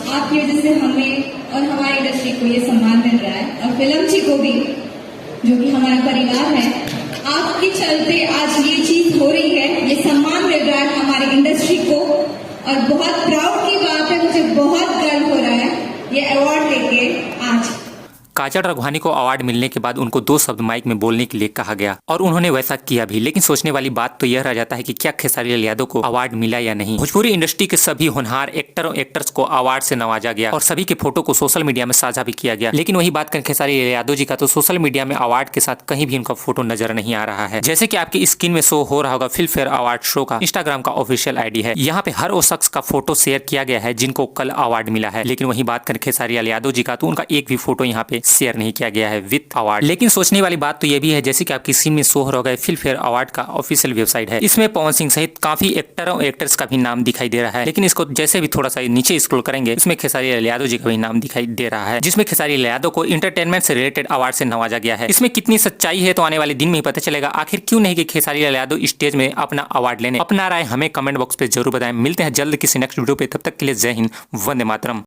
आपकी वजह से हमें और हमारी इंडस्ट्री को ये सम्मान मिल रहा है, और फिल्म जी को भी, जो कि हमारा परिवार है। आपके चलते आज ये चीज हो रही है, ये सम्मान मिल रहा है हमारी इंडस्ट्री को, और बहुत प्राउड की बात है, मुझे बहुत गर्व हो रहा है ये अवार्ड लेके आज। काजल राघवानी को अवार्ड मिलने के बाद उनको 2 शब्द माइक में बोलने के लिए कहा गया और उन्होंने वैसा किया भी। लेकिन सोचने वाली बात तो यह रह जाता है कि क्या खेसारी लाल यादव को अवार्ड मिला या नहीं। भोजपुरी इंडस्ट्री के सभी होनहार एक्टर और एक्टर्स को अवार्ड से नवाजा गया और सभी के फोटो को सोशल मीडिया में साझा भी किया गया। लेकिन वही बात करें खेसारी लाल यादव जी का, तो सोशल मीडिया में अवार्ड के साथ कहीं भी उनका फोटो नजर नहीं आ रहा है। जैसे की आपकी स्क्रीन में शो हो रहा होगा, फिल्म फेयर अवार्ड शो का इंस्टाग्राम का ऑफिशियल ID है। यहाँ पे हर वो शख्स का फोटो शेयर किया गया है जिनको कल अवार्ड मिला है। लेकिन वही बात करें खेसारी लाल यादव जी का, तो उनका एक भी फोटो यहाँ पे शेयर नहीं किया गया है विद अवार्ड। लेकिन सोचने वाली बात तो ये भी है, जैसे कि आपकी स्क्रीन में शो हो रहा है, फिल्म फेयर अवार्ड का ऑफिशियल वेबसाइट है। इसमें पवन सिंह सहित काफी एक्टर और एक्टर्स का भी नाम दिखाई दे रहा है। लेकिन इसको जैसे भी थोड़ा सा नीचे स्क्रॉल करेंगे, इसमें खेसारी लाल यादव जी का भी नाम दिखाई दे रहा है, जिसमें खेसारी लाल यादव को इंटरटेनमेंट से रिलेटेड अवार्ड से नवाजा गया है। इसमें कितनी सच्चाई है तो आने वाले दिन में ही पता चलेगा। आखिर क्यों नहीं कि खेसारी लाल यादव स्टेज में अपना अवार्ड लेने। अपना राय हमें कमेंट बॉक्स पे जरूर बताएं। मिलते हैं जल्द किसी नेक्स्ट वीडियो पे, तब तक के लिए जय हिंद, वंदे मातरम।